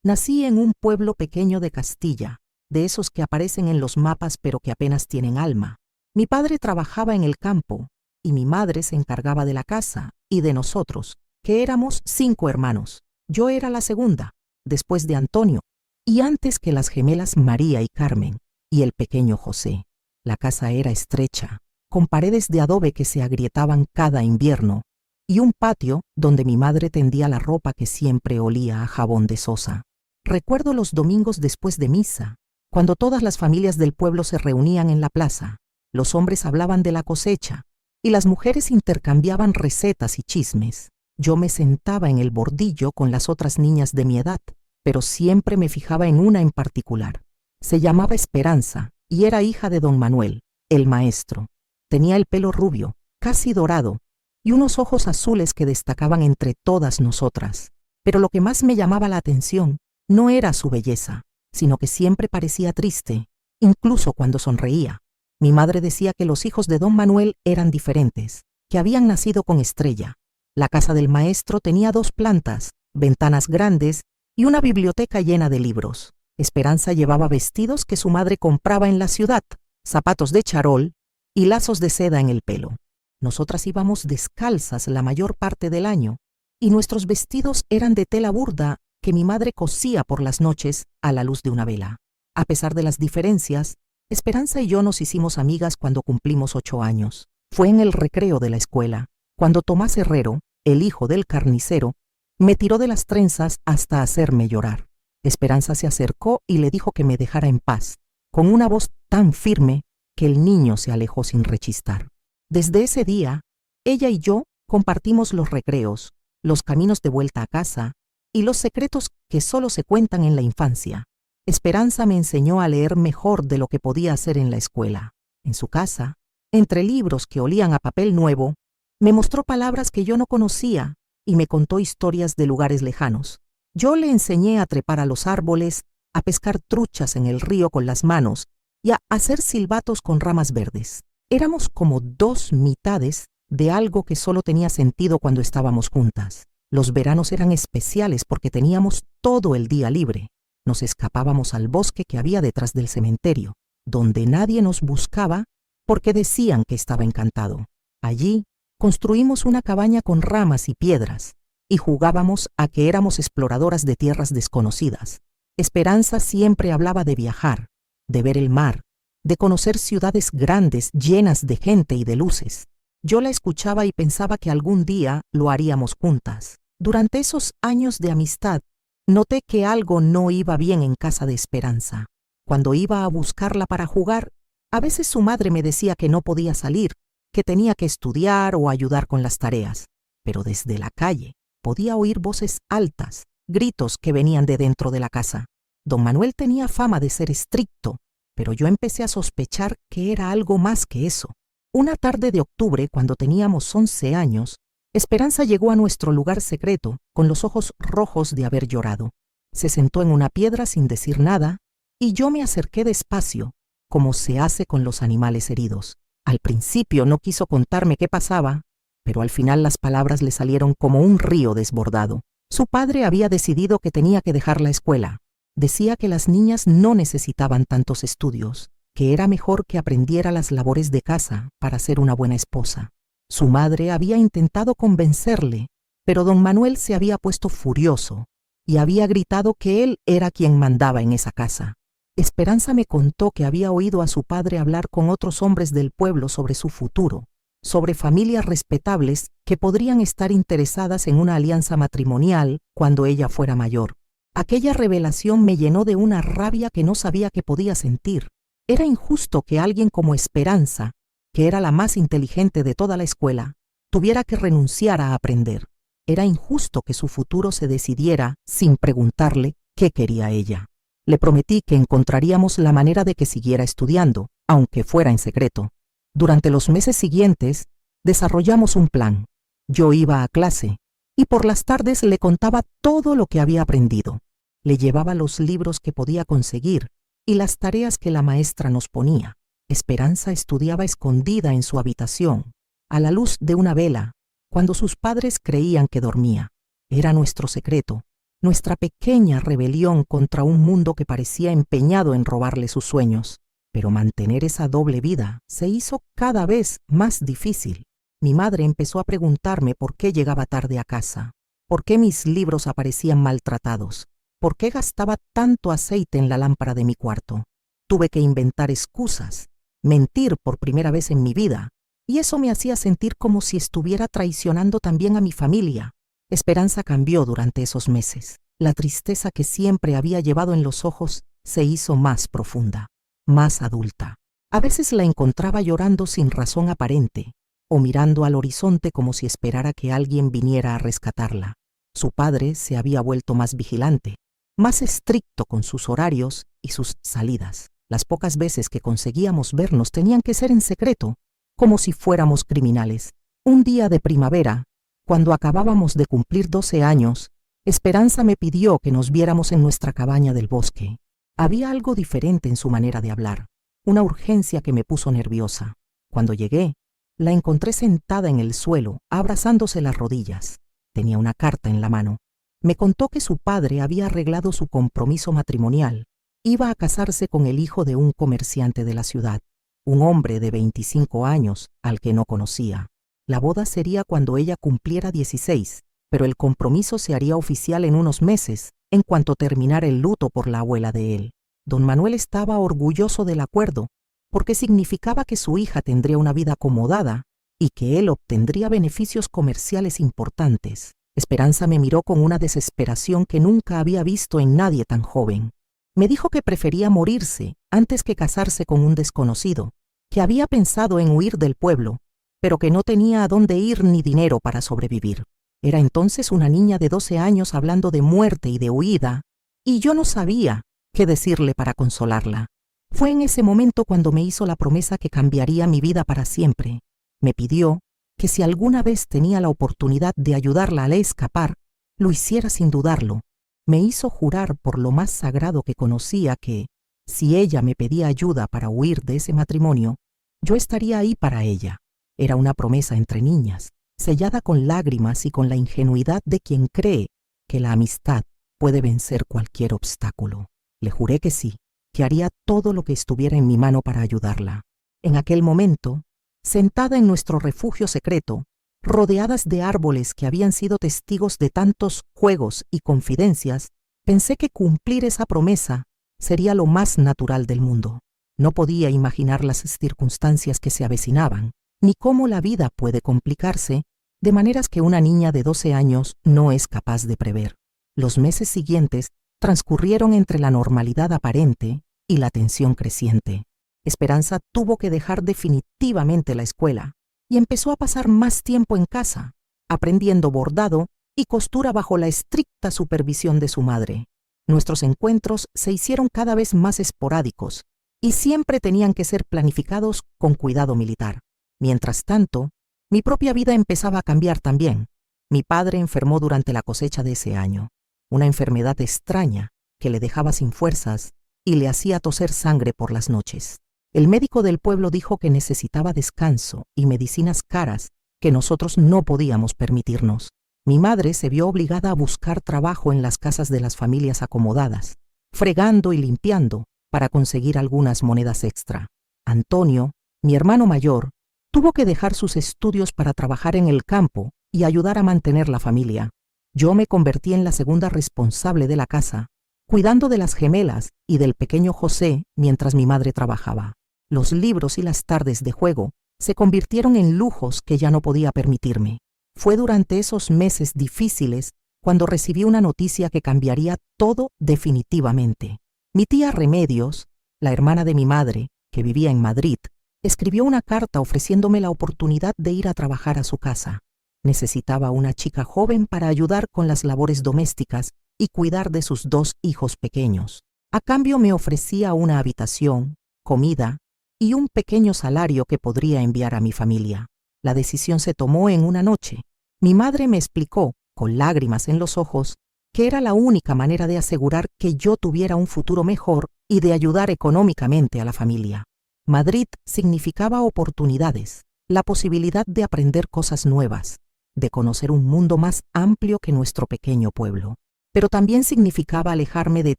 Nací en un pueblo pequeño de Castilla, de esos que aparecen en los mapas pero que apenas tienen alma. Mi padre trabajaba en el campo y mi madre se encargaba de la casa y de nosotros, que éramos 5 hermanos. Yo era la segunda, después de Antonio, y antes que las gemelas María y Carmen, y el pequeño José. La casa era estrecha, con paredes de adobe que se agrietaban cada invierno, y un patio donde mi madre tendía la ropa que siempre olía a jabón de sosa. Recuerdo los domingos después de misa, cuando todas las familias del pueblo se reunían en la plaza. Los hombres hablaban de la cosecha y las mujeres intercambiaban recetas y chismes. Yo me sentaba en el bordillo con las otras niñas de mi edad, pero siempre me fijaba en una en particular. Se llamaba Esperanza y era hija de don Manuel, el maestro. Tenía el pelo rubio, casi dorado, y unos ojos azules que destacaban entre todas nosotras. Pero lo que más me llamaba la atención no era su belleza, sino que siempre parecía triste, incluso cuando sonreía. Mi madre decía que los hijos de don Manuel eran diferentes, que habían nacido con estrella. La casa del maestro tenía 2 plantas, ventanas grandes y una biblioteca llena de libros. Esperanza llevaba vestidos que su madre compraba en la ciudad, zapatos de charol y lazos de seda en el pelo. Nosotras íbamos descalzas la mayor parte del año, y nuestros vestidos eran de tela burda que mi madre cosía por las noches a la luz de una vela. A pesar de las diferencias, Esperanza y yo nos hicimos amigas cuando cumplimos 8 años. Fue en el recreo de la escuela, cuando Tomás Herrero, el hijo del carnicero, me tiró de las trenzas hasta hacerme llorar. Esperanza se acercó y le dijo que me dejara en paz, con una voz tan firme que el niño se alejó sin rechistar. Desde ese día, ella y yo compartimos los recreos, los caminos de vuelta a casa y los secretos que solo se cuentan en la infancia. Esperanza me enseñó a leer mejor de lo que podía hacer en la escuela. En su casa, entre libros que olían a papel nuevo, me mostró palabras que yo no conocía y me contó historias de lugares lejanos. Yo le enseñé a trepar a los árboles, a pescar truchas en el río con las manos y a hacer silbatos con ramas verdes. Éramos como 2 mitades de algo que solo tenía sentido cuando estábamos juntas. Los veranos eran especiales porque teníamos todo el día libre. Nos escapábamos al bosque que había detrás del cementerio, donde nadie nos buscaba porque decían que estaba encantado. Allí construimos una cabaña con ramas y piedras y jugábamos a que éramos exploradoras de tierras desconocidas. Esperanza siempre hablaba de viajar, de ver el mar, de conocer ciudades grandes llenas de gente y de luces. Yo la escuchaba y pensaba que algún día lo haríamos juntas. Durante esos años de amistad, noté que algo no iba bien en casa de Esperanza. Cuando iba a buscarla para jugar, a veces su madre me decía que no podía salir, que tenía que estudiar o ayudar con las tareas. Pero desde la calle podía oír voces altas, gritos que venían de dentro de la casa. Don Manuel tenía fama de ser estricto, pero yo empecé a sospechar que era algo más que eso. Una tarde de octubre, cuando teníamos 11 años, Esperanza llegó a nuestro lugar secreto con los ojos rojos de haber llorado. Se sentó en una piedra sin decir nada y yo me acerqué despacio, como se hace con los animales heridos. Al principio no quiso contarme qué pasaba, pero al final las palabras le salieron como un río desbordado. Su padre había decidido que tenía que dejar la escuela. Decía que las niñas no necesitaban tantos estudios, que era mejor que aprendiera las labores de casa para ser una buena esposa. Su madre había intentado convencerle, pero don Manuel se había puesto furioso y había gritado que él era quien mandaba en esa casa. Esperanza me contó que había oído a su padre hablar con otros hombres del pueblo sobre su futuro, sobre familias respetables que podrían estar interesadas en una alianza matrimonial cuando ella fuera mayor. Aquella revelación me llenó de una rabia que no sabía que podía sentir. Era injusto que alguien como Esperanza, que era la más inteligente de toda la escuela, tuviera que renunciar a aprender. Era injusto que su futuro se decidiera sin preguntarle qué quería ella. Le prometí que encontraríamos la manera de que siguiera estudiando, aunque fuera en secreto. Durante los meses siguientes, desarrollamos un plan. Yo iba a clase y por las tardes le contaba todo lo que había aprendido. Le llevaba los libros que podía conseguir y las tareas que la maestra nos ponía. Esperanza estudiaba escondida en su habitación, a la luz de una vela, cuando sus padres creían que dormía. Era nuestro secreto, nuestra pequeña rebelión contra un mundo que parecía empeñado en robarle sus sueños. Pero mantener esa doble vida se hizo cada vez más difícil. Mi madre empezó a preguntarme por qué llegaba tarde a casa, por qué mis libros aparecían maltratados, por qué gastaba tanto aceite en la lámpara de mi cuarto. Tuve que inventar excusas, mentir por primera vez en mi vida, y eso me hacía sentir como si estuviera traicionando también a mi familia. Esperanza cambió durante esos meses. La tristeza que siempre había llevado en los ojos se hizo más profunda, más adulta. A veces la encontraba llorando sin razón aparente, o mirando al horizonte como si esperara que alguien viniera a rescatarla. Su padre se había vuelto más vigilante, más estricto con sus horarios y sus salidas. Las pocas veces que conseguíamos vernos tenían que ser en secreto, como si fuéramos criminales. Un día de primavera, cuando acabábamos de cumplir 12 años, Esperanza me pidió que nos viéramos en nuestra cabaña del bosque. Había algo diferente en su manera de hablar, una urgencia que me puso nerviosa. Cuando llegué, la encontré sentada en el suelo, abrazándose las rodillas. Tenía una carta en la mano. Me contó que su padre había arreglado su compromiso matrimonial. Iba a casarse con el hijo de un comerciante de la ciudad, un hombre de 25 años al que no conocía. La boda sería cuando ella cumpliera 16, pero el compromiso se haría oficial en unos meses, en cuanto terminara el luto por la abuela de él. Don Manuel estaba orgulloso del acuerdo, porque significaba que su hija tendría una vida acomodada y que él obtendría beneficios comerciales importantes. Esperanza me miró con una desesperación que nunca había visto en nadie tan joven. Me dijo que prefería morirse antes que casarse con un desconocido, que había pensado en huir del pueblo, pero que no tenía a dónde ir ni dinero para sobrevivir. Era entonces una niña de 12 años hablando de muerte y de huida, y yo no sabía qué decirle para consolarla. Fue en ese momento cuando me hizo la promesa que cambiaría mi vida para siempre. Me pidió que si alguna vez tenía la oportunidad de ayudarla a escapar, lo hiciera sin dudarlo. Me hizo jurar por lo más sagrado que conocía que, si ella me pedía ayuda para huir de ese matrimonio, yo estaría ahí para ella. Era una promesa entre niñas, sellada con lágrimas y con la ingenuidad de quien cree que la amistad puede vencer cualquier obstáculo. Le juré que sí, que haría todo lo que estuviera en mi mano para ayudarla. En aquel momento, sentada en nuestro refugio secreto, rodeadas de árboles que habían sido testigos de tantos juegos y confidencias, pensé que cumplir esa promesa sería lo más natural del mundo. No podía imaginar las circunstancias que se avecinaban, ni cómo la vida puede complicarse de maneras que una niña de 12 años no es capaz de prever. Los meses siguientes transcurrieron entre la normalidad aparente y la tensión creciente. Esperanza tuvo que dejar definitivamente la escuela y empezó a pasar más tiempo en casa, aprendiendo bordado y costura bajo la estricta supervisión de su madre. Nuestros encuentros se hicieron cada vez más esporádicos y siempre tenían que ser planificados con cuidado militar. Mientras tanto, mi propia vida empezaba a cambiar también. Mi padre enfermó durante la cosecha de ese año, una enfermedad extraña que le dejaba sin fuerzas y le hacía toser sangre por las noches. El médico del pueblo dijo que necesitaba descanso y medicinas caras que nosotros no podíamos permitirnos. Mi madre se vio obligada a buscar trabajo en las casas de las familias acomodadas, fregando y limpiando para conseguir algunas monedas extra. Antonio, mi hermano mayor, tuvo que dejar sus estudios para trabajar en el campo y ayudar a mantener la familia. Yo me convertí en la segunda responsable de la casa, cuidando de las gemelas y del pequeño José mientras mi madre trabajaba. Los libros y las tardes de juego se convirtieron en lujos que ya no podía permitirme. Fue durante esos meses difíciles cuando recibí una noticia que cambiaría todo definitivamente. Mi tía Remedios, la hermana de mi madre, que vivía en Madrid, escribió una carta ofreciéndome la oportunidad de ir a trabajar a su casa. Necesitaba una chica joven para ayudar con las labores domésticas y cuidar de sus 2 hijos pequeños. A cambio me ofrecía una habitación, comida y un pequeño salario que podría enviar a mi familia. La decisión se tomó en una noche. Mi madre me explicó, con lágrimas en los ojos, que era la única manera de asegurar que yo tuviera un futuro mejor y de ayudar económicamente a la familia. Madrid significaba oportunidades, la posibilidad de aprender cosas nuevas, de conocer un mundo más amplio que nuestro pequeño pueblo. Pero también significaba alejarme de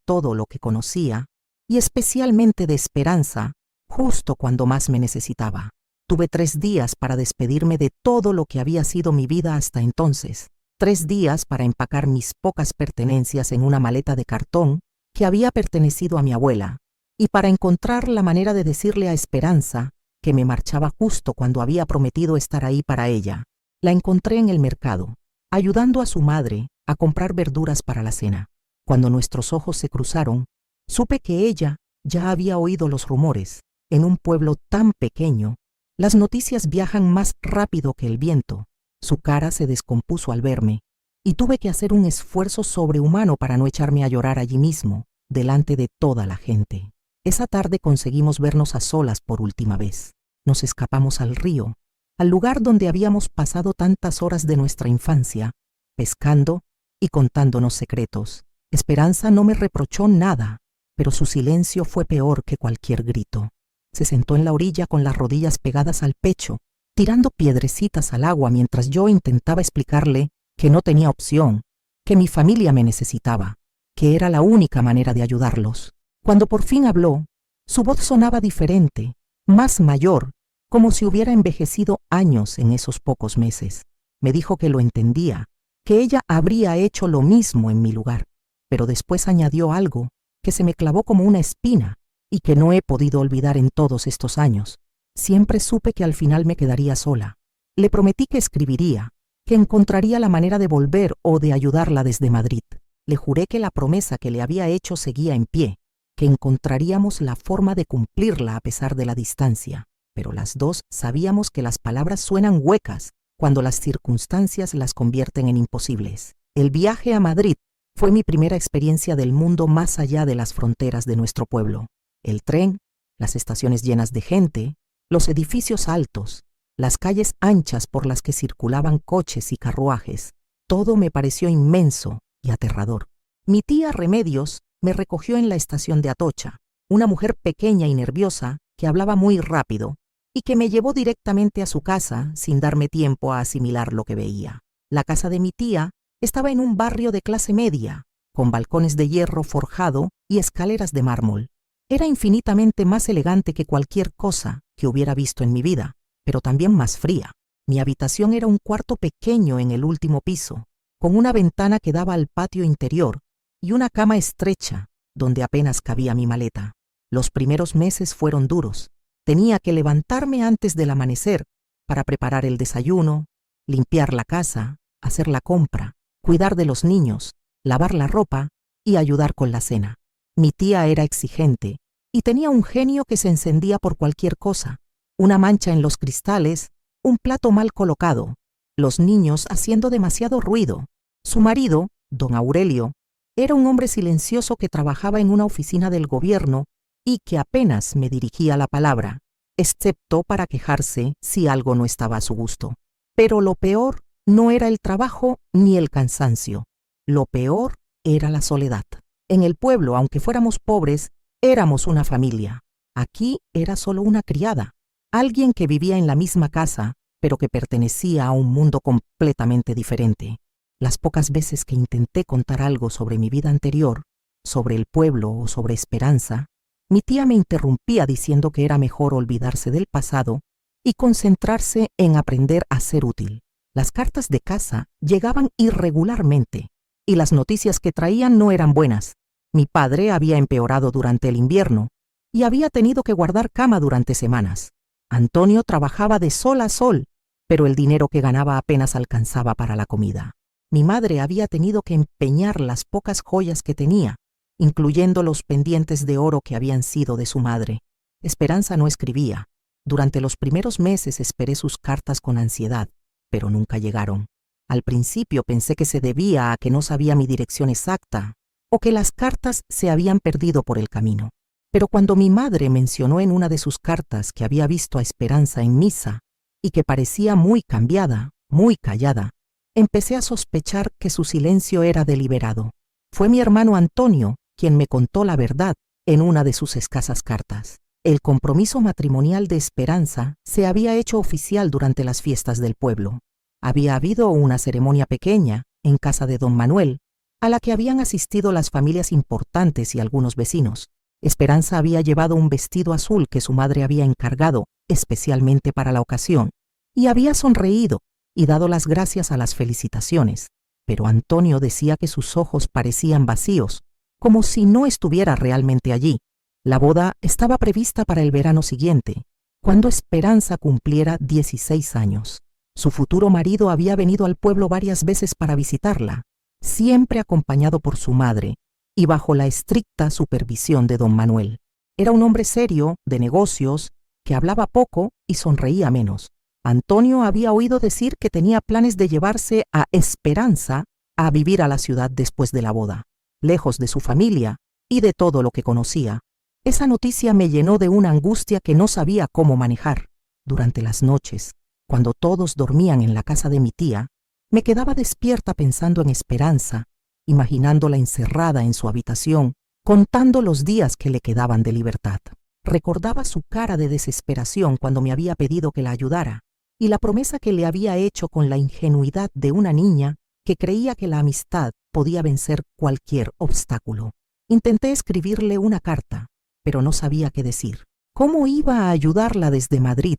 todo lo que conocía, y especialmente de Esperanza, justo cuando más me necesitaba. Tuve 3 días para despedirme de todo lo que había sido mi vida hasta entonces. 3 días para empacar mis pocas pertenencias en una maleta de cartón que había pertenecido a mi abuela, y para encontrar la manera de decirle a Esperanza que me marchaba justo cuando había prometido estar ahí para ella. La encontré en el mercado, ayudando a su madre a comprar verduras para la cena. Cuando nuestros ojos se cruzaron, supe que ella ya había oído los rumores. En un pueblo tan pequeño, las noticias viajan más rápido que el viento. Su cara se descompuso al verme, y tuve que hacer un esfuerzo sobrehumano para no echarme a llorar allí mismo, delante de toda la gente. Esa tarde conseguimos vernos a solas por última vez. Nos escapamos al río, al lugar donde habíamos pasado tantas horas de nuestra infancia, pescando y contándonos secretos. Esperanza no me reprochó nada, pero su silencio fue peor que cualquier grito. Se sentó en la orilla con las rodillas pegadas al pecho, tirando piedrecitas al agua mientras yo intentaba explicarle que no tenía opción, que mi familia me necesitaba, que era la única manera de ayudarlos. Cuando por fin habló, su voz sonaba diferente, más mayor, como si hubiera envejecido años en esos pocos meses. Me dijo que lo entendía, que ella habría hecho lo mismo en mi lugar, pero después añadió algo que se me clavó como una espina y que no he podido olvidar en todos estos años. Siempre supe que al final me quedaría sola. Le prometí que escribiría, que encontraría la manera de volver o de ayudarla desde Madrid. Le juré que la promesa que le había hecho seguía en pie, que encontraríamos la forma de cumplirla a pesar de la distancia. Pero las dos sabíamos que las palabras suenan huecas cuando las circunstancias las convierten en imposibles. El viaje a Madrid fue mi primera experiencia del mundo más allá de las fronteras de nuestro pueblo. El tren, las estaciones llenas de gente, los edificios altos, las calles anchas por las que circulaban coches y carruajes, todo me pareció inmenso y aterrador. Mi tía Remedios me recogió en la estación de Atocha, una mujer pequeña y nerviosa que hablaba muy rápido y que me llevó directamente a su casa sin darme tiempo a asimilar lo que veía. La casa de mi tía estaba en un barrio de clase media, con balcones de hierro forjado y escaleras de mármol. Era infinitamente más elegante que cualquier cosa que hubiera visto en mi vida, pero también más fría. Mi habitación era un cuarto pequeño en el último piso, con una ventana que daba al patio interior y una cama estrecha donde apenas cabía mi maleta. Los primeros meses fueron duros. Tenía que levantarme antes del amanecer para preparar el desayuno, limpiar la casa, hacer la compra, cuidar de los niños, lavar la ropa y ayudar con la cena. Mi tía era exigente y tenía un genio que se encendía por cualquier cosa. Una mancha en los cristales, un plato mal colocado, los niños haciendo demasiado ruido. Su marido, don Aurelio, era un hombre silencioso que trabajaba en una oficina del gobierno y que apenas me dirigía la palabra, excepto para quejarse si algo no estaba a su gusto. Pero lo peor no era el trabajo ni el cansancio. Lo peor era la soledad. En el pueblo, aunque fuéramos pobres, éramos una familia. Aquí era solo una criada, alguien que vivía en la misma casa, pero que pertenecía a un mundo completamente diferente. Las pocas veces que intenté contar algo sobre mi vida anterior, sobre el pueblo o sobre Esperanza, mi tía me interrumpía diciendo que era mejor olvidarse del pasado y concentrarse en aprender a ser útil. Las cartas de casa llegaban irregularmente y las noticias que traían no eran buenas. Mi padre había empeorado durante el invierno y había tenido que guardar cama durante semanas. Antonio trabajaba de sol a sol, pero el dinero que ganaba apenas alcanzaba para la comida. Mi madre había tenido que empeñar las pocas joyas que tenía, incluyendo los pendientes de oro que habían sido de su madre. Esperanza no escribía. Durante los primeros meses esperé sus cartas con ansiedad, pero nunca llegaron. Al principio pensé que se debía a que no sabía mi dirección exacta o que las cartas se habían perdido por el camino. Pero cuando mi madre mencionó en una de sus cartas que había visto a Esperanza en misa y que parecía muy cambiada, muy callada, empecé a sospechar que su silencio era deliberado. Fue mi hermano Antonio quien me contó la verdad en una de sus escasas cartas. El compromiso matrimonial de Esperanza se había hecho oficial durante las fiestas del pueblo. Había habido una ceremonia pequeña en casa de don Manuel, a la que habían asistido las familias importantes y algunos vecinos. Esperanza había llevado un vestido azul que su madre había encargado especialmente para la ocasión, y había sonreído y dado las gracias a las felicitaciones, pero Antonio decía que sus ojos parecían vacíos, como si no estuviera realmente allí. La boda estaba prevista para el verano siguiente, cuando Esperanza cumpliera 16 años. Su futuro marido había venido al pueblo varias veces para visitarla, siempre acompañado por su madre y bajo la estricta supervisión de don Manuel. Era un hombre serio, de negocios, que hablaba poco y sonreía menos. Antonio había oído decir que tenía planes de llevarse a Esperanza a vivir a la ciudad después de la boda, lejos de su familia y de todo lo que conocía. Esa noticia me llenó de una angustia que no sabía cómo manejar. Durante las noches, cuando todos dormían en la casa de mi tía, me quedaba despierta pensando en Esperanza, imaginándola encerrada en su habitación, contando los días que le quedaban de libertad. Recordaba su cara de desesperación cuando me había pedido que la ayudara, y la promesa que le había hecho con la ingenuidad de una niña que creía que la amistad podía vencer cualquier obstáculo. Intenté escribirle una carta, pero no sabía qué decir. ¿Cómo iba a ayudarla desde Madrid,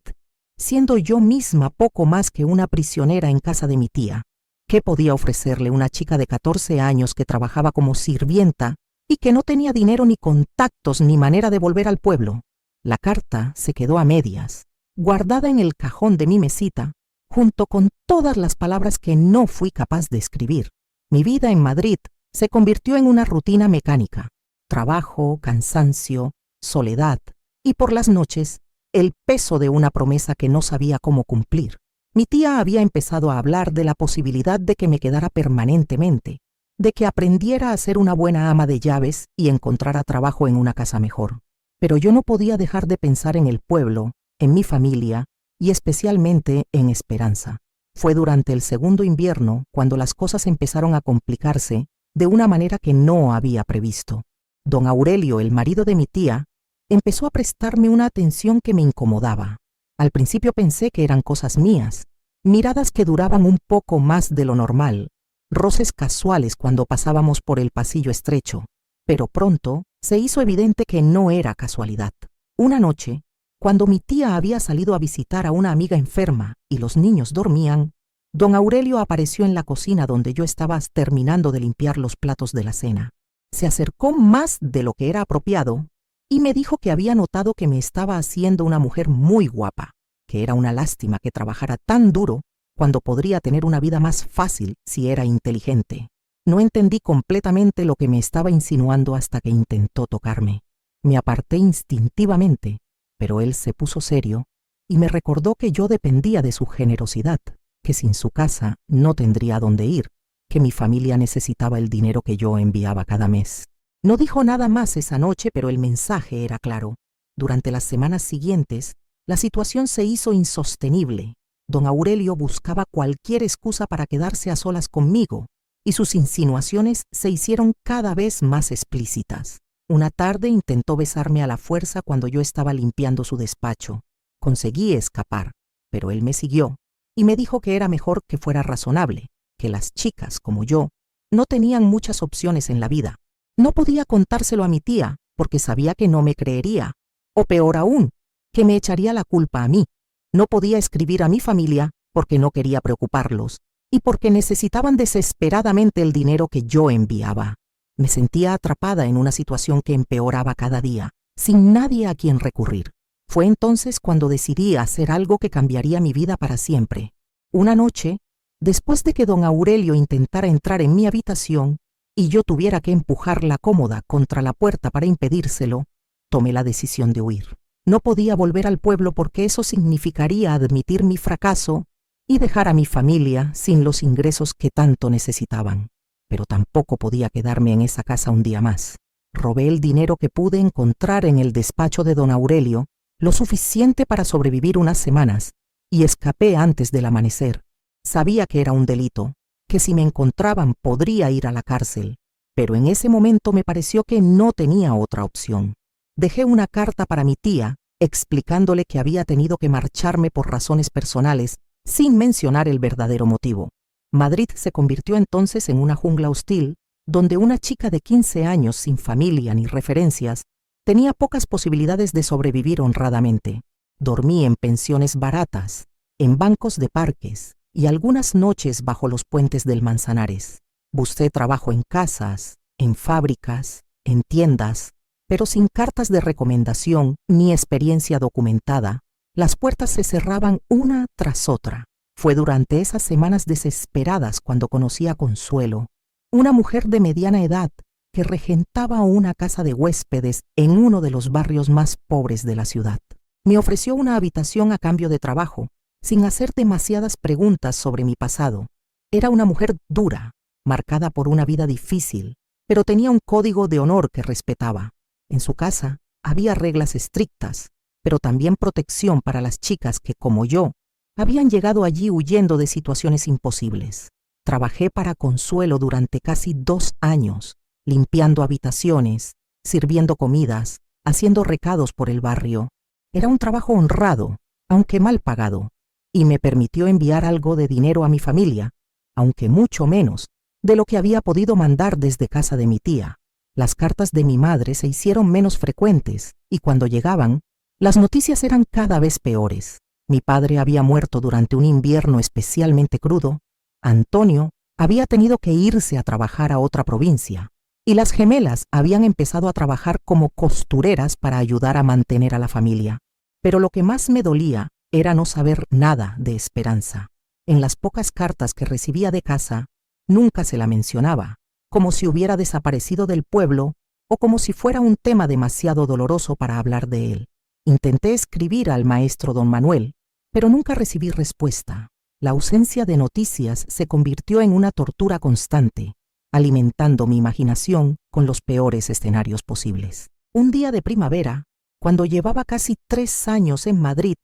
siendo yo misma poco más que una prisionera en casa de mi tía? ¿Qué podía ofrecerle una chica de 14 años que trabajaba como sirvienta y que no tenía dinero ni contactos ni manera de volver al pueblo? La carta se quedó a medias, guardada en el cajón de mi mesita, junto con todas las palabras que no fui capaz de escribir. Mi vida en Madrid se convirtió en una rutina mecánica: trabajo, cansancio, soledad y por las noches el peso de una promesa que no sabía cómo cumplir. Mi tía había empezado a hablar de la posibilidad de que me quedara permanentemente, de que aprendiera a ser una buena ama de llaves y encontrara trabajo en una casa mejor. Pero yo no podía dejar de pensar en el pueblo, en mi familia y especialmente en Esperanza. Fue durante el segundo invierno cuando las cosas empezaron a complicarse de una manera que no había previsto. Don Aurelio, el marido de mi tía, empezó a prestarme una atención que me incomodaba. Al principio pensé que eran cosas mías, miradas que duraban un poco más de lo normal, roces casuales cuando pasábamos por el pasillo estrecho, pero pronto se hizo evidente que no era casualidad. Una noche, cuando mi tía había salido a visitar a una amiga enferma y los niños dormían, don Aurelio apareció en la cocina donde yo estaba terminando de limpiar los platos de la cena. Se acercó más de lo que era apropiado y me dijo que había notado que me estaba haciendo una mujer muy guapa, que era una lástima que trabajara tan duro cuando podría tener una vida más fácil si era inteligente. No entendí completamente lo que me estaba insinuando hasta que intentó tocarme. Me aparté instintivamente, pero él se puso serio y me recordó que yo dependía de su generosidad, que sin su casa no tendría dónde ir, que mi familia necesitaba el dinero que yo enviaba cada mes. No dijo nada más esa noche, pero el mensaje era claro. Durante las semanas siguientes, la situación se hizo insostenible. Don Aurelio buscaba cualquier excusa para quedarse a solas conmigo, y sus insinuaciones se hicieron cada vez más explícitas. Una tarde intentó besarme a la fuerza cuando yo estaba limpiando su despacho. Conseguí escapar, pero él me siguió y me dijo que era mejor que fuera razonable, que las chicas, como yo, no tenían muchas opciones en la vida. No podía contárselo a mi tía porque sabía que no me creería, o peor aún, que me echaría la culpa a mí. No podía escribir a mi familia porque no quería preocuparlos y porque necesitaban desesperadamente el dinero que yo enviaba. Me sentía atrapada en una situación que empeoraba cada día, sin nadie a quien recurrir. Fue entonces cuando decidí hacer algo que cambiaría mi vida para siempre. Una noche, después de que don Aurelio intentara entrar en mi habitación y yo tuviera que empujar la cómoda contra la puerta para impedírselo, tomé la decisión de huir. No podía volver al pueblo porque eso significaría admitir mi fracaso y dejar a mi familia sin los ingresos que tanto necesitaban. Pero tampoco podía quedarme en esa casa un día más. Robé el dinero que pude encontrar en el despacho de don Aurelio, lo suficiente para sobrevivir unas semanas, y escapé antes del amanecer. Sabía que era un delito, que si me encontraban podría ir a la cárcel, pero en ese momento me pareció que no tenía otra opción. Dejé una carta para mi tía, explicándole que había tenido que marcharme por razones personales, sin mencionar el verdadero motivo. Madrid se convirtió entonces en una jungla hostil, donde una chica de 15 años sin familia ni referencias tenía pocas posibilidades de sobrevivir honradamente. Dormí en pensiones baratas, en bancos de parques y algunas noches bajo los puentes del Manzanares. Busqué trabajo en casas, en fábricas, en tiendas, pero sin cartas de recomendación ni experiencia documentada. Las puertas se cerraban una tras otra. Fue durante esas semanas desesperadas cuando conocí a Consuelo, una mujer de mediana edad que regentaba una casa de huéspedes en uno de los barrios más pobres de la ciudad. Me ofreció una habitación a cambio de trabajo, sin hacer demasiadas preguntas sobre mi pasado. Era una mujer dura, marcada por una vida difícil, pero tenía un código de honor que respetaba. En su casa había reglas estrictas, pero también protección para las chicas que, como yo, habían llegado allí huyendo de situaciones imposibles. Trabajé para Consuelo durante casi 2 años, limpiando habitaciones, sirviendo comidas, haciendo recados por el barrio. Era un trabajo honrado, aunque mal pagado, y me permitió enviar algo de dinero a mi familia, aunque mucho menos de lo que había podido mandar desde casa de mi tía. Las cartas de mi madre se hicieron menos frecuentes, y cuando llegaban, las noticias eran cada vez peores. Mi padre había muerto durante un invierno especialmente crudo, Antonio había tenido que irse a trabajar a otra provincia, y las gemelas habían empezado a trabajar como costureras para ayudar a mantener a la familia. Pero lo que más me dolía era no saber nada de Esperanza. En las pocas cartas que recibía de casa, nunca se la mencionaba, como si hubiera desaparecido del pueblo o como si fuera un tema demasiado doloroso para hablar de él. Intenté escribir al maestro don Manuel, pero nunca recibí respuesta. La ausencia de noticias se convirtió en una tortura constante, alimentando mi imaginación con los peores escenarios posibles. Un día de primavera, cuando llevaba casi 3 años en Madrid,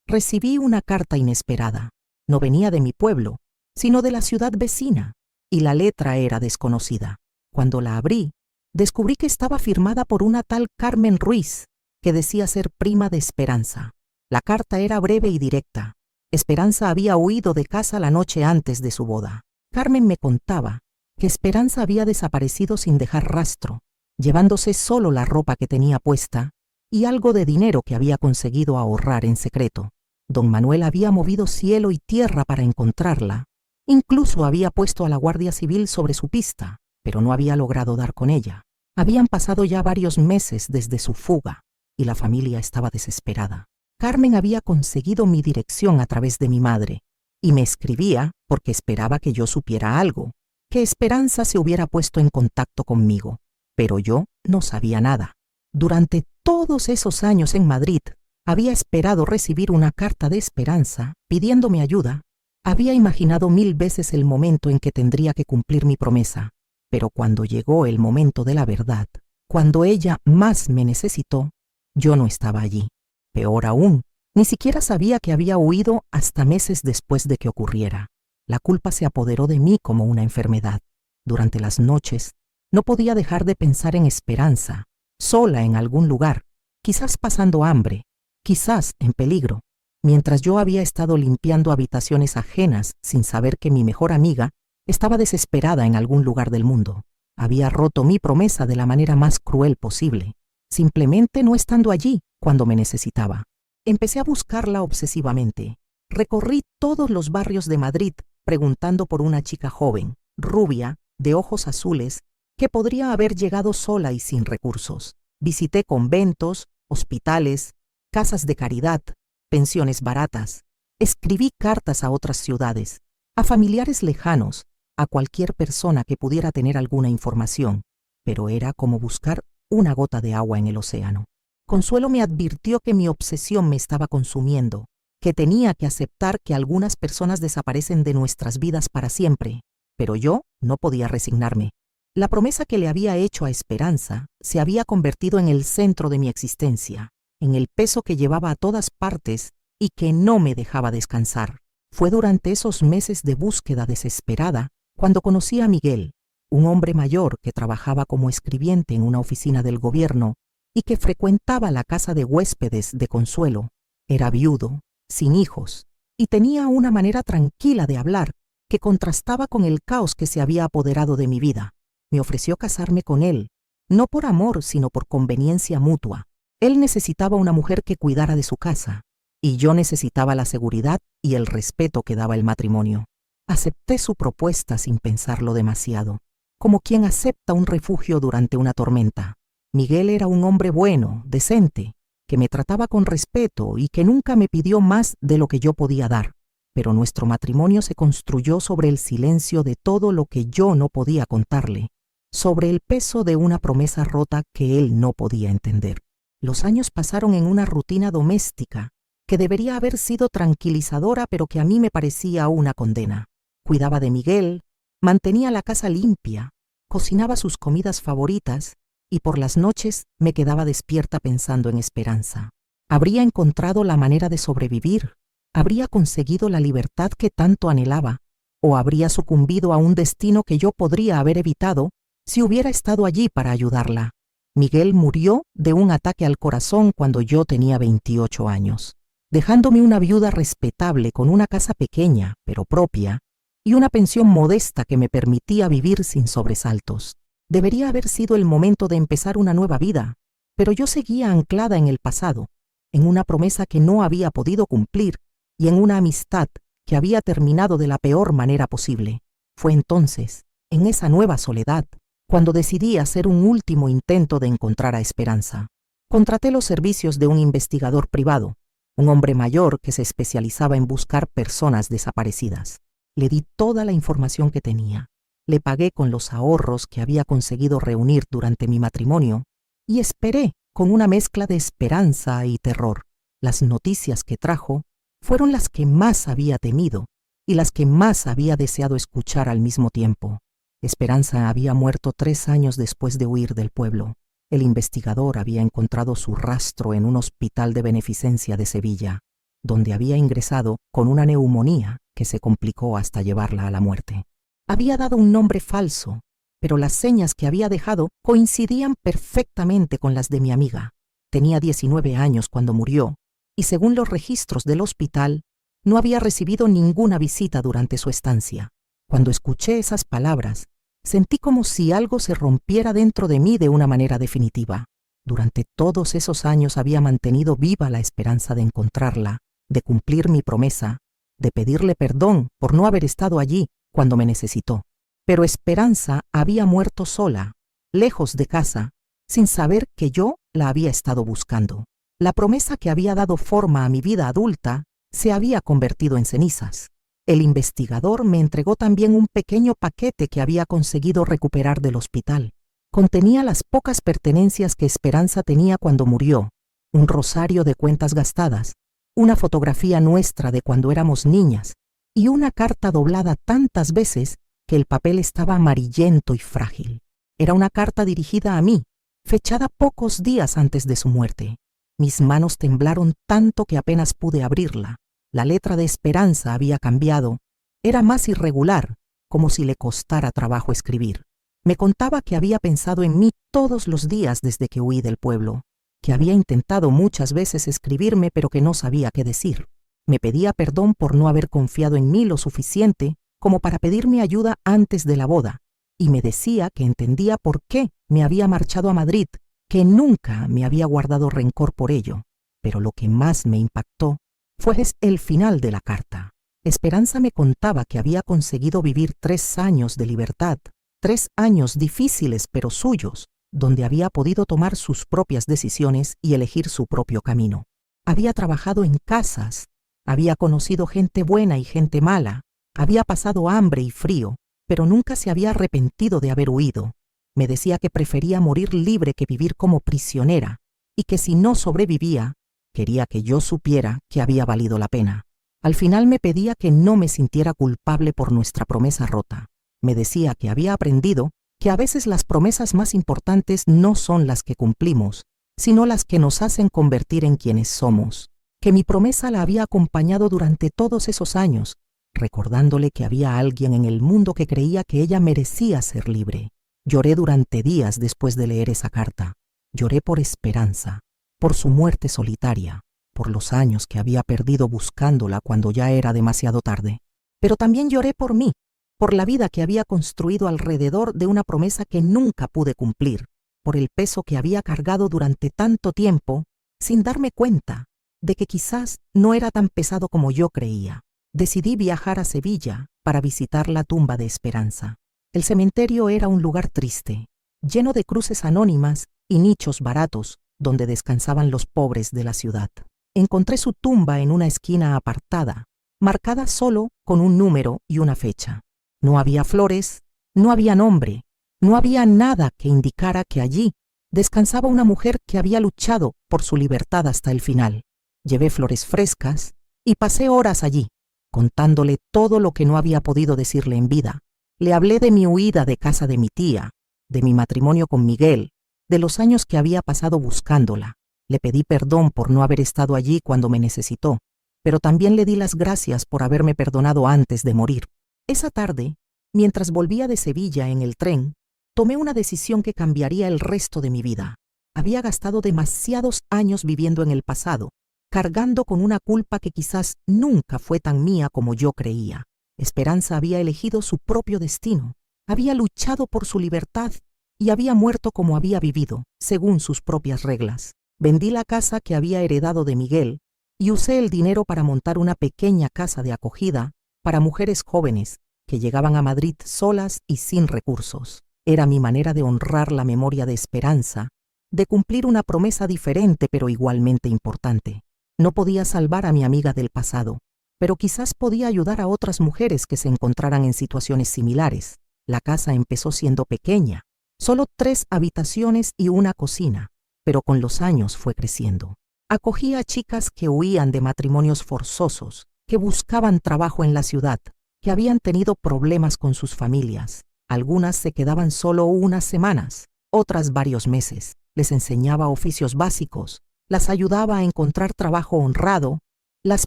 recibí una carta inesperada. No venía de mi pueblo, sino de la ciudad vecina, y la letra era desconocida. Cuando la abrí, descubrí que estaba firmada por una tal Carmen Ruiz, que decía ser prima de Esperanza. La carta era breve y directa. Esperanza había huido de casa la noche antes de su boda. Carmen me contaba que Esperanza había desaparecido sin dejar rastro, llevándose solo la ropa que tenía puesta y algo de dinero que había conseguido ahorrar en secreto. Don Manuel había movido cielo y tierra para encontrarla. Incluso había puesto a la Guardia Civil sobre su pista, pero no había logrado dar con ella. Habían pasado ya varios meses desde su fuga, y la familia estaba desesperada. Carmen había conseguido mi dirección a través de mi madre, y me escribía porque esperaba que yo supiera algo, que Esperanza se hubiera puesto en contacto conmigo, pero yo no sabía nada. Durante todos esos años en Madrid, había esperado recibir una carta de Esperanza pidiéndome ayuda. Había imaginado 1000 veces el momento en que tendría que cumplir mi promesa, pero cuando llegó el momento de la verdad, cuando ella más me necesitó, yo no estaba allí. Peor aún, ni siquiera sabía que había huido hasta meses después de que ocurriera. La culpa se apoderó de mí como una enfermedad. Durante las noches, no podía dejar de pensar en Esperanza, sola en algún lugar, quizás pasando hambre, quizás en peligro, mientras yo había estado limpiando habitaciones ajenas sin saber que mi mejor amiga estaba desesperada en algún lugar del mundo. Había roto mi promesa de la manera más cruel posible, simplemente no estando allí cuando me necesitaba. Empecé a buscarla obsesivamente. Recorrí todos los barrios de Madrid preguntando por una chica joven, rubia, de ojos azules, que podría haber llegado sola y sin recursos. Visité conventos, hospitales, casas de caridad, pensiones baratas. Escribí cartas a otras ciudades, a familiares lejanos, a cualquier persona que pudiera tener alguna información, pero era como buscar una gota de agua en el océano. Consuelo me advirtió que mi obsesión me estaba consumiendo, que tenía que aceptar que algunas personas desaparecen de nuestras vidas para siempre, pero yo no podía resignarme. La promesa que le había hecho a Esperanza se había convertido en el centro de mi existencia, en el peso que llevaba a todas partes y que no me dejaba descansar. Fue durante esos meses de búsqueda desesperada cuando conocí a Miguel, un hombre mayor que trabajaba como escribiente en una oficina del gobierno y que frecuentaba la casa de huéspedes de Consuelo. Era viudo, sin hijos, y tenía una manera tranquila de hablar que contrastaba con el caos que se había apoderado de mi vida. Me ofreció casarme con él, no por amor, sino por conveniencia mutua. Él necesitaba una mujer que cuidara de su casa, y yo necesitaba la seguridad y el respeto que daba el matrimonio. Acepté su propuesta sin pensarlo demasiado, como quien acepta un refugio durante una tormenta. Miguel era un hombre bueno, decente, que me trataba con respeto y que nunca me pidió más de lo que yo podía dar. Pero nuestro matrimonio se construyó sobre el silencio de todo lo que yo no podía contarle, sobre el peso de una promesa rota que él no podía entender. Los años pasaron en una rutina doméstica que debería haber sido tranquilizadora, pero que a mí me parecía una condena. Cuidaba de Miguel, mantenía la casa limpia, cocinaba sus comidas favoritas y por las noches me quedaba despierta pensando en Esperanza. ¿Habría encontrado la manera de sobrevivir? ¿Habría conseguido la libertad que tanto anhelaba? ¿O habría sucumbido a un destino que yo podría haber evitado si hubiera estado allí para ayudarla? Miguel murió de un ataque al corazón cuando yo tenía 28 años, dejándome una viuda respetable con una casa pequeña, pero propia, y una pensión modesta que me permitía vivir sin sobresaltos. Debería haber sido el momento de empezar una nueva vida, pero yo seguía anclada en el pasado, en una promesa que no había podido cumplir y en una amistad que había terminado de la peor manera posible. Fue entonces, en esa nueva soledad, cuando decidí hacer un último intento de encontrar a Esperanza. Contraté los servicios de un investigador privado, un hombre mayor que se especializaba en buscar personas desaparecidas. Le di toda la información que tenía. Le pagué con los ahorros que había conseguido reunir durante mi matrimonio y esperé con una mezcla de esperanza y terror. Las noticias que trajo fueron las que más había temido y las que más había deseado escuchar al mismo tiempo. Esperanza había muerto 3 años después de huir del pueblo. El investigador había encontrado su rastro en un hospital de beneficencia de Sevilla, donde había ingresado con una neumonía que se complicó hasta llevarla a la muerte. Había dado un nombre falso, pero las señas que había dejado coincidían perfectamente con las de mi amiga. Tenía 19 años cuando murió, y según los registros del hospital, no había recibido ninguna visita durante su estancia. Cuando escuché esas palabras, sentí como si algo se rompiera dentro de mí de una manera definitiva. Durante todos esos años había mantenido viva la esperanza de encontrarla, de cumplir mi promesa, de pedirle perdón por no haber estado allí cuando me necesitó. Pero Esperanza había muerto sola, lejos de casa, sin saber que yo la había estado buscando. La promesa que había dado forma a mi vida adulta se había convertido en cenizas. El investigador me entregó también un pequeño paquete que había conseguido recuperar del hospital. Contenía las pocas pertenencias que Esperanza tenía cuando murió, un rosario de cuentas gastadas, una fotografía nuestra de cuando éramos niñas y una carta doblada tantas veces que el papel estaba amarillento y frágil. Era una carta dirigida a mí, fechada pocos días antes de su muerte. Mis manos temblaron tanto que apenas pude abrirla. La letra de Esperanza había cambiado. Era más irregular, como si le costara trabajo escribir. Me contaba que había pensado en mí todos los días desde que huí del pueblo, que había intentado muchas veces escribirme pero que no sabía qué decir. Me pedía perdón por no haber confiado en mí lo suficiente como para pedirme ayuda antes de la boda, y me decía que entendía por qué me había marchado a Madrid, que nunca me había guardado rencor por ello. Pero lo que más me impactó fue el final de la carta. Esperanza me contaba que había conseguido vivir 3 años de libertad, 3 años difíciles pero suyos, donde había podido tomar sus propias decisiones y elegir su propio camino. Había trabajado en casas, había conocido gente buena y gente mala, había pasado hambre y frío, pero nunca se había arrepentido de haber huido. Me decía que prefería morir libre que vivir como prisionera, y que si no sobrevivía, quería que yo supiera que había valido la pena. Al final me pedía que no me sintiera culpable por nuestra promesa rota. Me decía que había aprendido que a veces las promesas más importantes no son las que cumplimos, sino las que nos hacen convertir en quienes somos. Que mi promesa la había acompañado durante todos esos años, recordándole que había alguien en el mundo que creía que ella merecía ser libre. Lloré durante días después de leer esa carta. Lloré por Esperanza, por su muerte solitaria, por los años que había perdido buscándola cuando ya era demasiado tarde. Pero también lloré por mí, por la vida que había construido alrededor de una promesa que nunca pude cumplir, por el peso que había cargado durante tanto tiempo, sin darme cuenta de que quizás no era tan pesado como yo creía. Decidí viajar a Sevilla para visitar la tumba de Esperanza. El cementerio era un lugar triste, lleno de cruces anónimas y nichos baratos donde descansaban los pobres de la ciudad. Encontré su tumba en una esquina apartada, marcada solo con un número y una fecha. No había flores, no había nombre, no había nada que indicara que allí descansaba una mujer que había luchado por su libertad hasta el final. Llevé flores frescas y pasé horas allí, contándole todo lo que no había podido decirle en vida. Le hablé de mi huida de casa de mi tía, de mi matrimonio con Miguel, de los años que había pasado buscándola. Le pedí perdón por no haber estado allí cuando me necesitó, pero también le di las gracias por haberme perdonado antes de morir. Esa tarde, mientras volvía de Sevilla en el tren, tomé una decisión que cambiaría el resto de mi vida. Había gastado demasiados años viviendo en el pasado, cargando con una culpa que quizás nunca fue tan mía como yo creía. Esperanza había elegido su propio destino, había luchado por su libertad y había muerto como había vivido, según sus propias reglas. Vendí la casa que había heredado de Miguel y usé el dinero para montar una pequeña casa de acogida para mujeres jóvenes que llegaban a Madrid solas y sin recursos. Era mi manera de honrar la memoria de Esperanza, de cumplir una promesa diferente pero igualmente importante. No podía salvar a mi amiga del pasado, pero quizás podía ayudar a otras mujeres que se encontraran en situaciones similares. La casa empezó siendo pequeña, solo 3 habitaciones y una cocina, pero con los años fue creciendo. Acogía a chicas que huían de matrimonios forzosos, que buscaban trabajo en la ciudad, que habían tenido problemas con sus familias. Algunas se quedaban solo unas semanas, otras varios meses. Les enseñaba oficios básicos, las ayudaba a encontrar trabajo honrado, las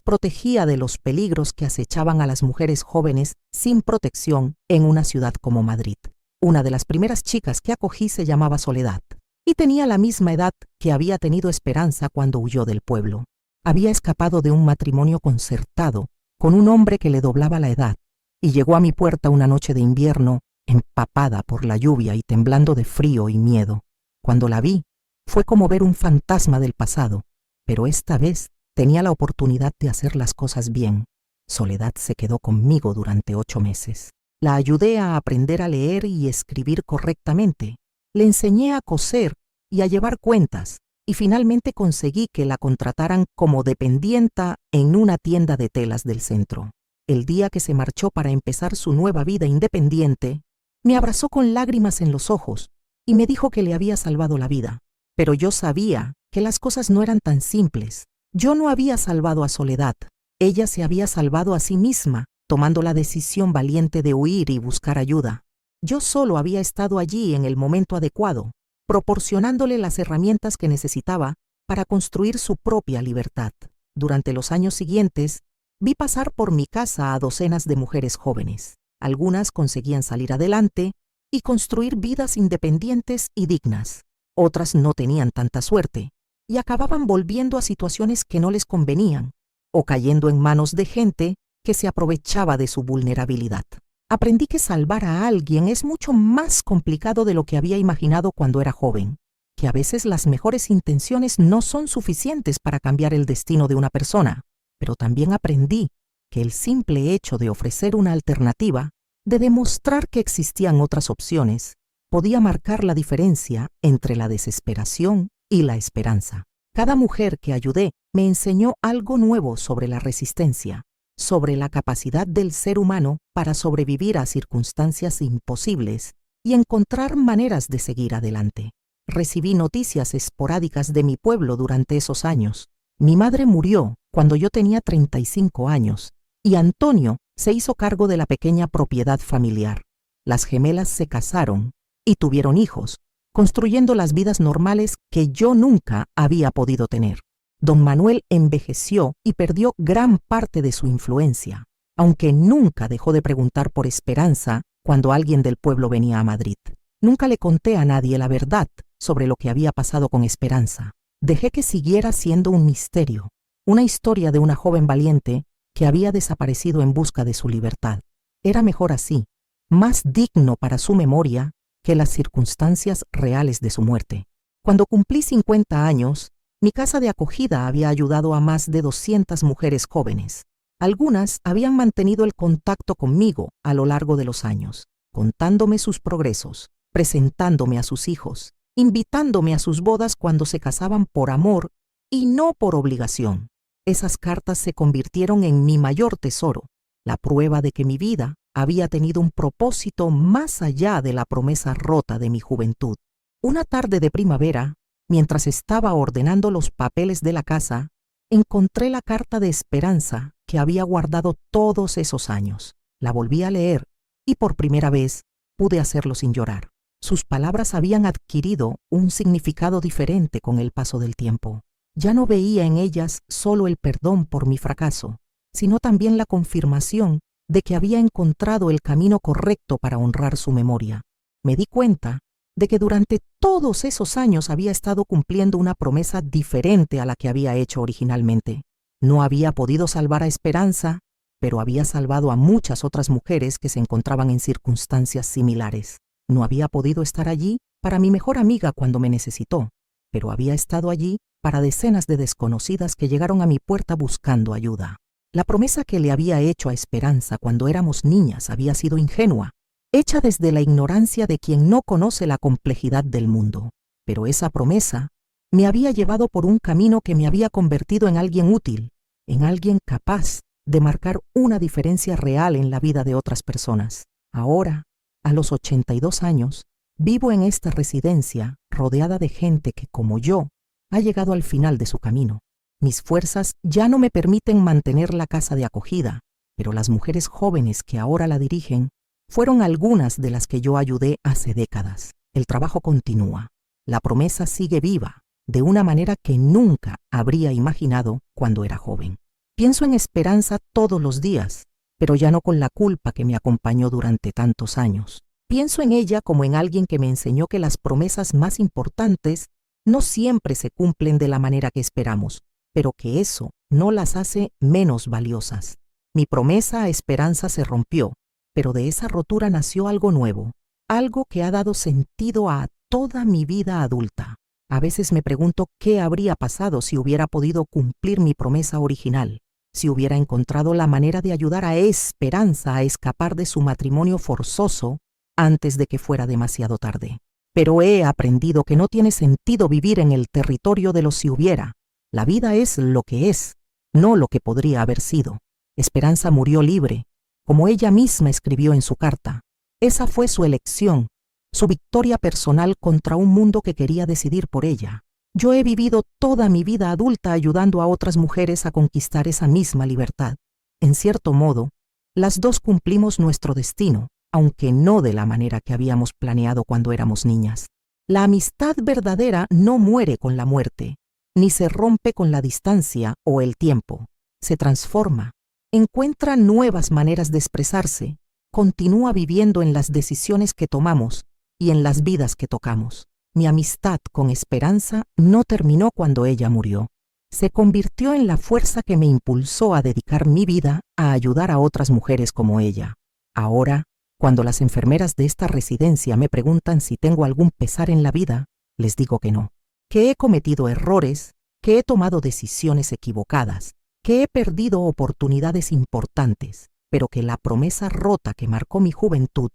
protegía de los peligros que acechaban a las mujeres jóvenes sin protección en una ciudad como Madrid. Una de las primeras chicas que acogí se llamaba Soledad y tenía la misma edad que había tenido Esperanza cuando huyó del pueblo. Había escapado de un matrimonio concertado con un hombre que le doblaba la edad y llegó a mi puerta una noche de invierno empapada por la lluvia y temblando de frío y miedo. Cuando la vi, fue como ver un fantasma del pasado, pero esta vez tenía la oportunidad de hacer las cosas bien. Soledad se quedó conmigo durante 8 meses. La ayudé a aprender a leer y escribir correctamente. Le enseñé a coser y a llevar cuentas, y finalmente conseguí que la contrataran como dependienta en una tienda de telas del centro. El día que se marchó para empezar su nueva vida independiente, me abrazó con lágrimas en los ojos y me dijo que le había salvado la vida. Pero yo sabía que las cosas no eran tan simples. Yo no había salvado a Soledad. Ella se había salvado a sí misma, tomando la decisión valiente de huir y buscar ayuda. Yo solo había estado allí en el momento adecuado, proporcionándole las herramientas que necesitaba para construir su propia libertad. Durante los años siguientes, vi pasar por mi casa a docenas de mujeres jóvenes. Algunas conseguían salir adelante y construir vidas independientes y dignas. Otras no tenían tanta suerte y acababan volviendo a situaciones que no les convenían o cayendo en manos de gente que se aprovechaba de su vulnerabilidad. Aprendí que salvar a alguien es mucho más complicado de lo que había imaginado cuando era joven, que a veces las mejores intenciones no son suficientes para cambiar el destino de una persona, pero también aprendí que el simple hecho de ofrecer una alternativa, de demostrar que existían otras opciones, podía marcar la diferencia entre la desesperación y la esperanza. Cada mujer que ayudé me enseñó algo nuevo sobre la resistencia, sobre la capacidad del ser humano para sobrevivir a circunstancias imposibles y encontrar maneras de seguir adelante. Recibí noticias esporádicas de mi pueblo durante esos años. Mi madre murió cuando yo tenía 35 años y Antonio se hizo cargo de la pequeña propiedad familiar. Las gemelas se casaron y tuvieron hijos, construyendo las vidas normales que yo nunca había podido tener. Don Manuel envejeció y perdió gran parte de su influencia, aunque nunca dejó de preguntar por Esperanza cuando alguien del pueblo venía a Madrid. Nunca le conté a nadie la verdad sobre lo que había pasado con Esperanza. Dejé que siguiera siendo un misterio. una historia de una joven valiente que había desaparecido en busca de su libertad. Era mejor así, más digno para su memoria que las circunstancias reales de su muerte. Cuando cumplí 50 años, mi casa de acogida había ayudado a más de 200 mujeres jóvenes. Algunas habían mantenido el contacto conmigo a lo largo de los años, contándome sus progresos, presentándome a sus hijos, invitándome a sus bodas cuando se casaban por amor y no por obligación. Esas cartas se convirtieron en mi mayor tesoro, la prueba de que mi vida había tenido un propósito más allá de la promesa rota de mi juventud. Una tarde de primavera, mientras estaba ordenando los papeles de la casa, encontré la carta de esperanza que había guardado todos esos años. La volví a leer y por primera vez pude hacerlo sin llorar. Sus palabras habían adquirido un significado diferente con el paso del tiempo. Ya no veía en ellas solo el perdón por mi fracaso, sino también la confirmación de que había encontrado el camino correcto para honrar su memoria. Me di cuenta de que durante todos esos años había estado cumpliendo una promesa diferente a la que había hecho originalmente. No había podido salvar a Esperanza, pero había salvado a muchas otras mujeres que se encontraban en circunstancias similares. No había podido estar allí para mi mejor amiga cuando me necesitó, pero había estado allí para decenas de desconocidas que llegaron a mi puerta buscando ayuda. La promesa que le había hecho a Esperanza cuando éramos niñas había sido ingenua, hecha desde la ignorancia de quien no conoce la complejidad del mundo. Pero esa promesa me había llevado por un camino que me había convertido en alguien útil, en alguien capaz de marcar una diferencia real en la vida de otras personas. Ahora, a los 82 años, vivo en esta residencia rodeada de gente que, como yo, ha llegado al final de su camino. Mis fuerzas ya no me permiten mantener la casa de acogida, pero las mujeres jóvenes que ahora la dirigen fueron algunas de las que yo ayudé hace décadas. El trabajo continúa. La promesa sigue viva, de una manera que nunca habría imaginado cuando era joven. Pienso en Esperanza todos los días, pero ya no con la culpa que me acompañó durante tantos años. Pienso en ella como en alguien que me enseñó que las promesas más importantes no siempre se cumplen de la manera que esperamos, pero que eso no las hace menos valiosas. Mi promesa a Esperanza se rompió, pero de esa rotura nació algo nuevo, algo que ha dado sentido a toda mi vida adulta. A veces me pregunto qué habría pasado si hubiera podido cumplir mi promesa original, si hubiera encontrado la manera de ayudar a Esperanza a escapar de su matrimonio forzoso antes de que fuera demasiado tarde. Pero he aprendido que no tiene sentido vivir en el territorio de los si hubiera. La vida es lo que es, no lo que podría haber sido. Esperanza murió libre, como ella misma escribió en su carta. Esa fue su elección, su victoria personal contra un mundo que quería decidir por ella. Yo he vivido toda mi vida adulta ayudando a otras mujeres a conquistar esa misma libertad. En cierto modo, las dos cumplimos nuestro destino, aunque no de la manera que habíamos planeado cuando éramos niñas. La amistad verdadera no muere con la muerte, ni se rompe con la distancia o el tiempo. Se transforma, encuentra nuevas maneras de expresarse, continúa viviendo en las decisiones que tomamos y en las vidas que tocamos. Mi amistad con Esperanza no terminó cuando ella murió. Se convirtió en la fuerza que me impulsó a dedicar mi vida a ayudar a otras mujeres como ella. Ahora, cuando las enfermeras de esta residencia me preguntan si tengo algún pesar en la vida, les digo que no, que he cometido errores, que he tomado decisiones equivocadas, que he perdido oportunidades importantes, pero que la promesa rota que marcó mi juventud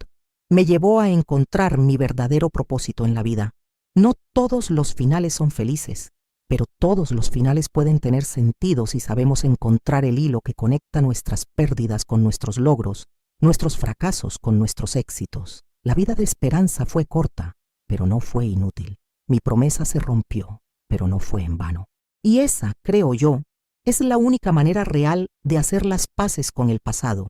me llevó a encontrar mi verdadero propósito en la vida. No todos los finales son felices, pero todos los finales pueden tener sentido si sabemos encontrar el hilo que conecta nuestras pérdidas con nuestros logros, nuestros fracasos con nuestros éxitos. La vida de Esperanza fue corta, pero no fue inútil. Mi promesa se rompió, pero no fue en vano. Y esa, creo yo, es la única manera real de hacer las paces con el pasado,